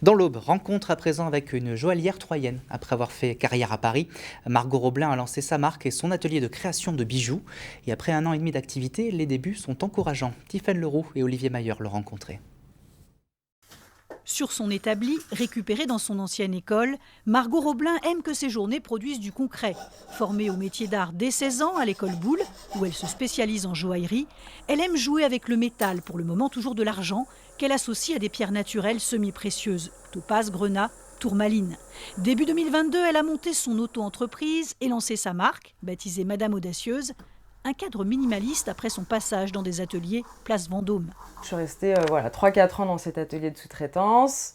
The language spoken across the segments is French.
Dans l'Aube, rencontre à présent avec une joaillière troyenne. Après avoir fait carrière à Paris, Margot Roblin a lancé sa marque et son atelier de création de bijoux. Et après 1 an et demi d'activité, les débuts sont encourageants. Tiffaine Leroux et Olivier Mayer l'ont rencontré. Sur son établi, récupéré dans son ancienne école, Margot Roblin aime que ses journées produisent du concret. Formée au métier d'art dès 16 ans à l'école Boulle, où elle se spécialise en joaillerie, elle aime jouer avec le métal, pour le moment toujours de l'argent, qu'elle associe à des pierres naturelles semi-précieuses, topaz, grenat, tourmaline. Début 2022, elle a monté son auto-entreprise et lancé sa marque, baptisée Madame Audacieuse, un cadre minimaliste après son passage dans des ateliers place Vendôme. Je suis restée 3-4 ans dans cet atelier de sous-traitance.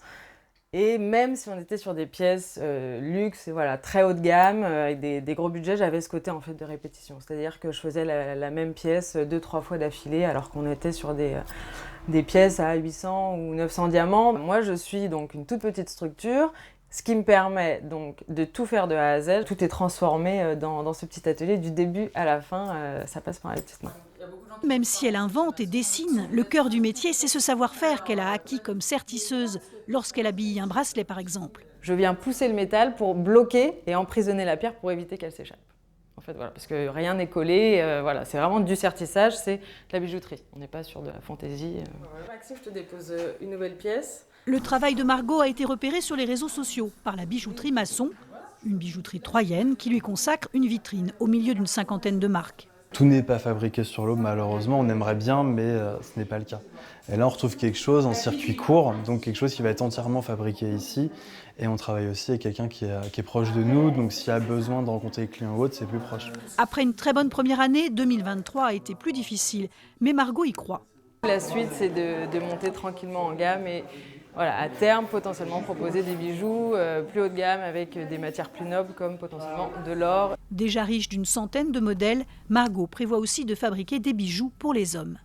Et même si on était sur des pièces luxe et très haut de gamme, avec des gros budgets, j'avais ce côté en fait de répétition. C'est-à-dire que je faisais la même pièce 2-3 fois d'affilée, alors qu'on était sur des pièces à 800 ou 900 diamants. Moi, je suis donc une toute petite structure, ce qui me permet donc de tout faire de A à Z. Tout est transformé dans ce petit atelier, du début à la fin, ça passe par les petites mains. Même si elle invente et dessine, le cœur du métier, c'est ce savoir-faire qu'elle a acquis comme serre-tisseuse lorsqu'elle habille un bracelet, par exemple. Je viens pousser le métal pour bloquer et emprisonner la pierre pour éviter qu'elle s'échappe. En fait, parce que rien n'est collé, c'est vraiment du sertissage, c'est de la bijouterie. On n'est pas sur de la fantaisie. Maxime, je te dépose une nouvelle pièce. Le travail de Margot a été repéré sur les réseaux sociaux par la bijouterie Masson, une bijouterie troyenne qui lui consacre une vitrine au milieu d'une 50aine de marques. Tout n'est pas fabriqué sur l'Aube, malheureusement, on aimerait bien, mais ce n'est pas le cas. Et là, on retrouve quelque chose en circuit court, donc quelque chose qui va être entièrement fabriqué ici. Et on travaille aussi avec quelqu'un qui est proche de nous, donc s'il y a besoin de rencontrer les clients ou autres, c'est plus proche. Après une très bonne première année, 2023 a été plus difficile, mais Margot y croit. La suite, c'est de monter tranquillement en gamme et à terme, potentiellement proposer des bijoux plus haut de gamme avec des matières plus nobles comme potentiellement de l'or. Déjà riche d'une centaine de modèles, Margot prévoit aussi de fabriquer des bijoux pour les hommes.